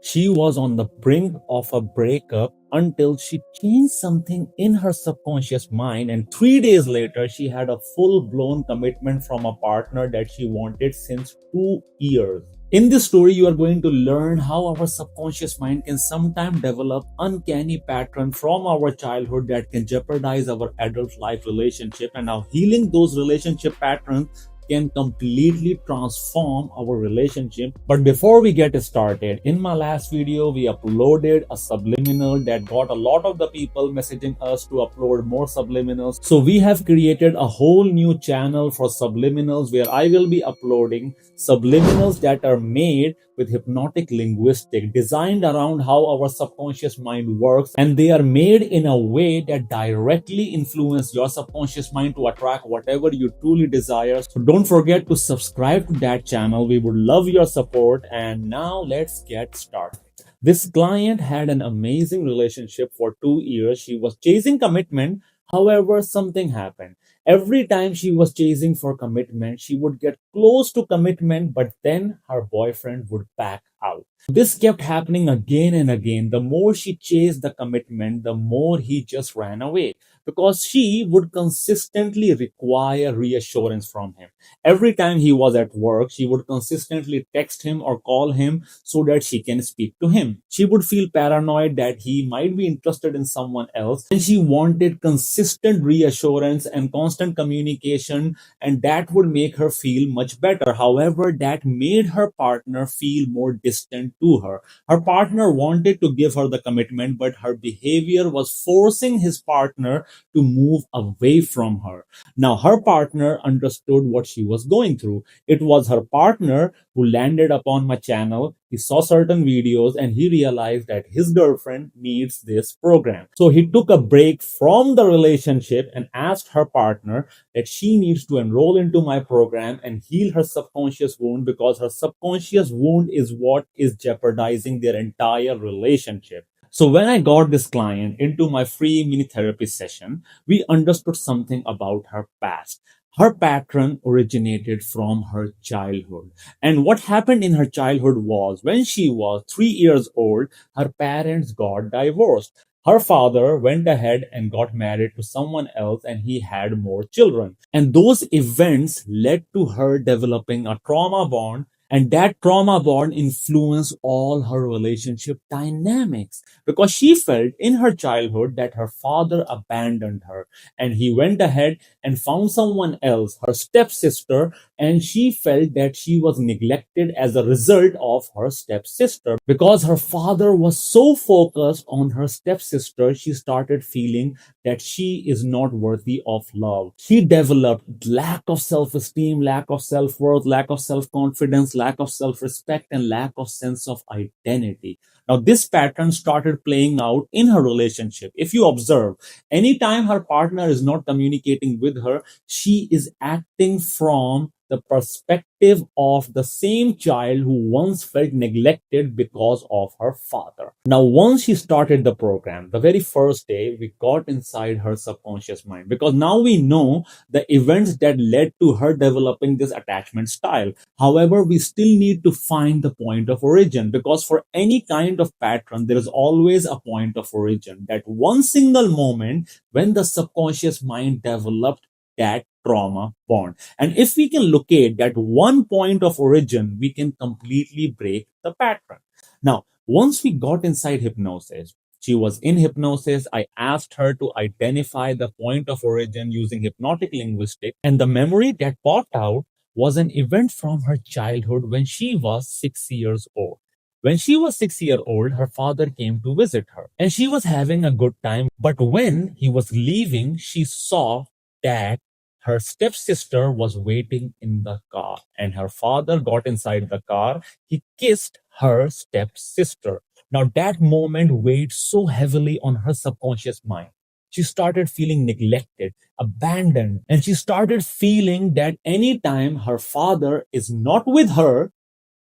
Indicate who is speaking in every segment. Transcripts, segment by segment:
Speaker 1: She was on the brink of a breakup until she changed something in her subconscious mind, and 3 days later, she had a full blown commitment from a partner that she wanted since 2 years. In this story, you are going to learn how our subconscious mind can sometimes develop uncanny patterns from our childhood that can jeopardize our adult life relationship, and how healing those relationship patterns can completely transform our relationship. But before we get started, in my last video, we uploaded a subliminal that got a lot of the people messaging us to upload more subliminals. So we have created a whole new channel for subliminals where I will be uploading subliminals that are made with hypnotic linguistic, designed around how our subconscious mind works, and they are made in a way that directly influence your subconscious mind to attract whatever you truly desire. So don't forget to subscribe to that channel. We would love your support. And now let's get started. This client had an amazing relationship for 2 years. She was chasing commitment. However, something happened. Every time she was chasing for commitment, she would get close to commitment, but then her boyfriend would back out. This kept happening again and again. The more she chased the commitment, the more he just ran away, because she would consistently require reassurance from him. Every time he was at work, she would consistently text him or call him so that she can speak to him. She would feel paranoid that he might be interested in someone else, and she wanted consistent reassurance and constant communication, and that would make her feel much better. However, that made her partner feel more distant to her. Her partner wanted to give her the commitment, but her behavior was forcing his partner to move away from her. Now, her partner understood what she was going through. It was her partner who landed upon my channel. He saw certain videos and he realized that his girlfriend needs this program. So he took a break from the relationship and asked her partner that she needs to enroll into my program and heal her subconscious wound, because her subconscious wound is what is jeopardizing their entire relationship. So when I got this client into my free mini therapy session, we understood something about her past. Her pattern originated from her childhood. And what happened in her childhood was, when she was 3 years old, her parents got divorced. Her father went ahead and got married to someone else, and he had more children. And those events led to her developing a trauma bond, and that trauma bond influenced all her relationship dynamics, because she felt in her childhood that her father abandoned her, and he went ahead and found someone else, her stepsister, and she felt that she was neglected as a result of her stepsister. Because her father was so focused on her stepsister, she started feeling that she is not worthy of love. She developed lack of self-esteem, lack of self-worth, lack of self-confidence, lack of self-respect, and lack of sense of identity. Now, this pattern started playing out in her relationship. If you observe, anytime her partner is not communicating with her, she is acting from the perspective of the same child who once felt neglected because of her father. Now, once she started the program, the very first day, we got inside her subconscious mind, because now we know the events that led to her developing this attachment style. However, we still need to find the point of origin, because for any kind of pattern, there is always a point of origin. That one single moment when the subconscious mind developed that trauma bond. And if we can locate that one point of origin, we can completely break the pattern. Now, once we got inside hypnosis, she was in hypnosis. I asked her to identify the point of origin using hypnotic linguistics, and the memory that popped out was an event from her childhood when she was 6 years old. When she was 6 years old, her father came to visit her and she was having a good time. But when he was leaving, she saw that her stepsister was waiting in the car, and her father got inside the car. He kissed her stepsister. Now, that moment weighed so heavily on her subconscious mind. She started feeling neglected, abandoned, and she started feeling that anytime her father is not with her,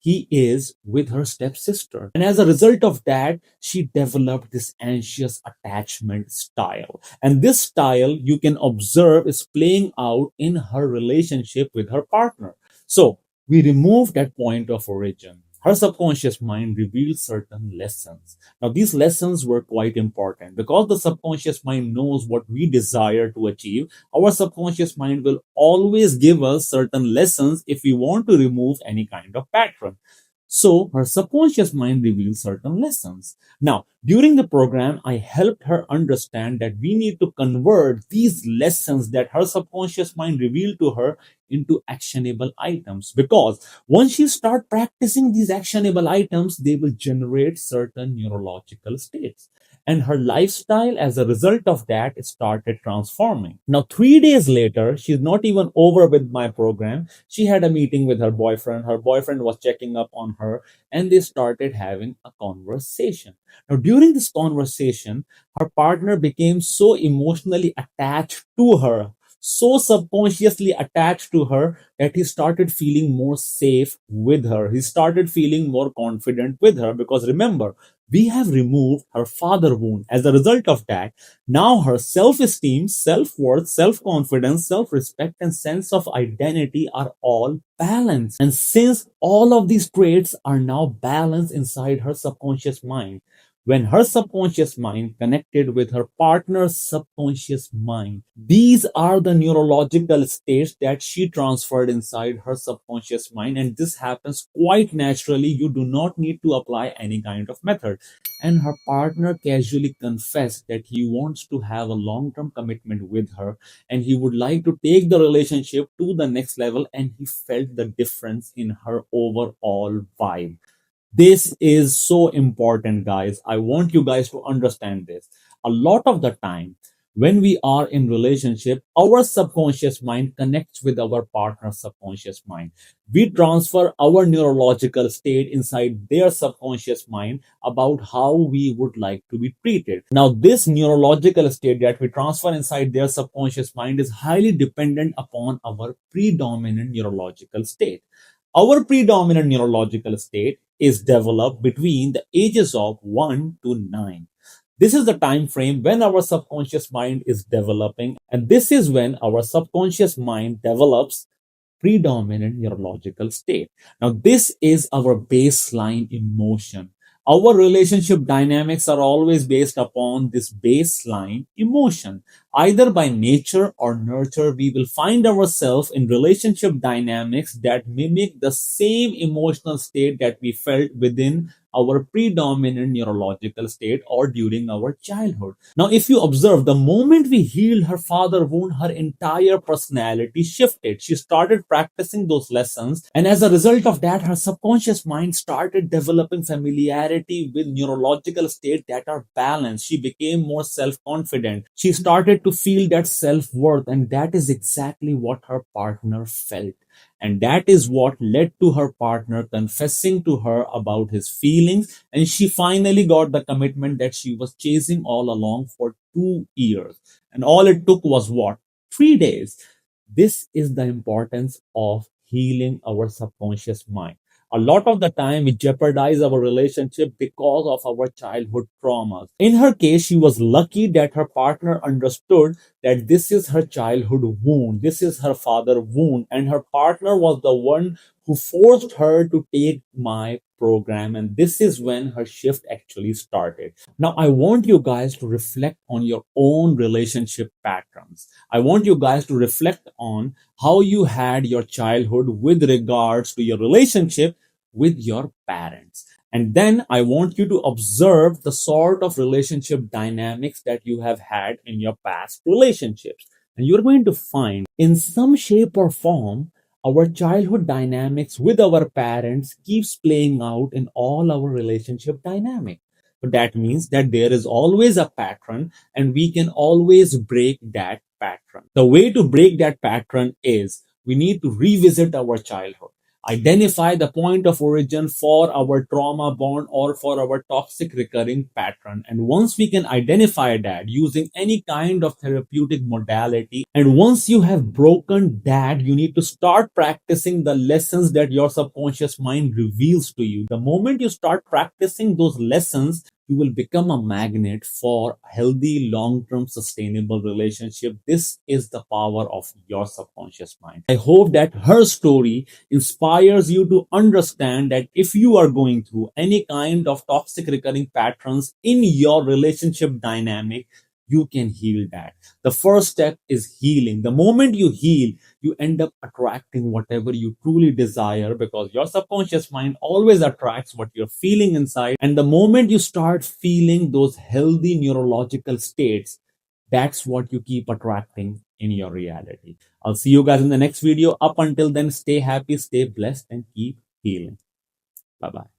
Speaker 1: he is with her stepsister. And as a result of that, she developed this anxious attachment style. And this style, you can observe, is playing out in her relationship with her partner. So we remove that point of origin. her subconscious mind revealed certain lessons. Now, these lessons were quite important because the subconscious mind knows what we desire to achieve. Our subconscious mind will always give us certain lessons if we want to remove any kind of pattern. So her subconscious mind reveals certain lessons. Now, during the program, I helped her understand that we need to convert these lessons that her subconscious mind revealed to her into actionable items, because once she start practicing these actionable items, they will generate certain neurological states, and her lifestyle as a result of that started transforming. Now 3 days later, she's not even over with my program. She had a meeting with her boyfriend was checking up on her, and they started having a conversation. Now during this conversation, her partner became so emotionally attached to her, so subconsciously attached to her, that he started feeling more safe with her. He started feeling more confident with her, because remember, we have removed her father wound. As a result of that, now her self esteem, self worth, self confidence, self respect, and sense of identity are all balanced. And since all of these traits are now balanced inside her subconscious mind, when her subconscious mind connected with her partner's subconscious mind, these are the neurological states that she transferred inside her subconscious mind. And this happens quite naturally. You do not need to apply any kind of method. And her partner casually confessed that he wants to have a long term commitment with her, and he would like to take the relationship to the next level. And he felt the difference in her overall vibe. This is so important, guys. I want you guys to understand this. A lot of the time, when we are in relationship, our subconscious mind connects with our partner's subconscious mind. We transfer our neurological state inside their subconscious mind about how we would like to be treated. Now, this neurological state that we transfer inside their subconscious mind is highly dependent upon our predominant neurological state. Our predominant neurological state is developed between the ages of 1 to 9. This is the time frame when our subconscious mind is developing, and this is when our subconscious mind develops predominant neurological state. Now, this is our baseline emotion. Our relationship dynamics are always based upon this baseline emotion. Either by nature or nurture, we will find ourselves in relationship dynamics that mimic the same emotional state that we felt within our predominant neurological state or during our childhood. Now, if you observe, the moment we healed her father wound, her entire personality shifted. She started practicing those lessons, and as a result of that, her subconscious mind started developing familiarity with neurological states that are balanced. She became more self-confident. She started to feel that self-worth, and that is exactly what her partner felt. And that is what led to her partner confessing to her about his feelings. And she finally got the commitment that she was chasing all along for 2 years. And all it took was what? 3 days. This is the importance of healing our subconscious mind. A lot of the time, we jeopardize our relationship because of our childhood traumas. In her case, she was lucky that her partner understood that this is her childhood wound, this is her father wound, and her partner was the one who forced her to take my program. And this is when her shift actually started. Now, I want you guys to reflect on your own relationship patterns. I want you guys to reflect on how you had your childhood with regards to your relationship with your parents. And then I want you to observe the sort of relationship dynamics that you have had in your past relationships. And you're going to find in some shape or form, our childhood dynamics with our parents keeps playing out in all our relationship dynamics. So that means that there is always a pattern, and we can always break that pattern. The way to break that pattern is we need to revisit our childhood, identify the point of origin for our trauma bond or for our toxic recurring pattern. And once we can identify that using any kind of therapeutic modality, and once you have broken that, you need to start practicing the lessons that your subconscious mind reveals to you. The moment you start practicing those lessons, you will become a magnet for healthy, long-term, sustainable relationship. This is the power of your subconscious mind. I hope that her story inspires you to understand that if you are going through any kind of toxic recurring patterns in your relationship dynamic, you can heal that. The first step is healing. The moment you heal, you end up attracting whatever you truly desire, because your subconscious mind always attracts what you're feeling inside. And the moment you start feeling those healthy neurological states, that's what you keep attracting in your reality. I'll see you guys in the next video. Up until then, stay happy, stay blessed, and keep healing. Bye bye.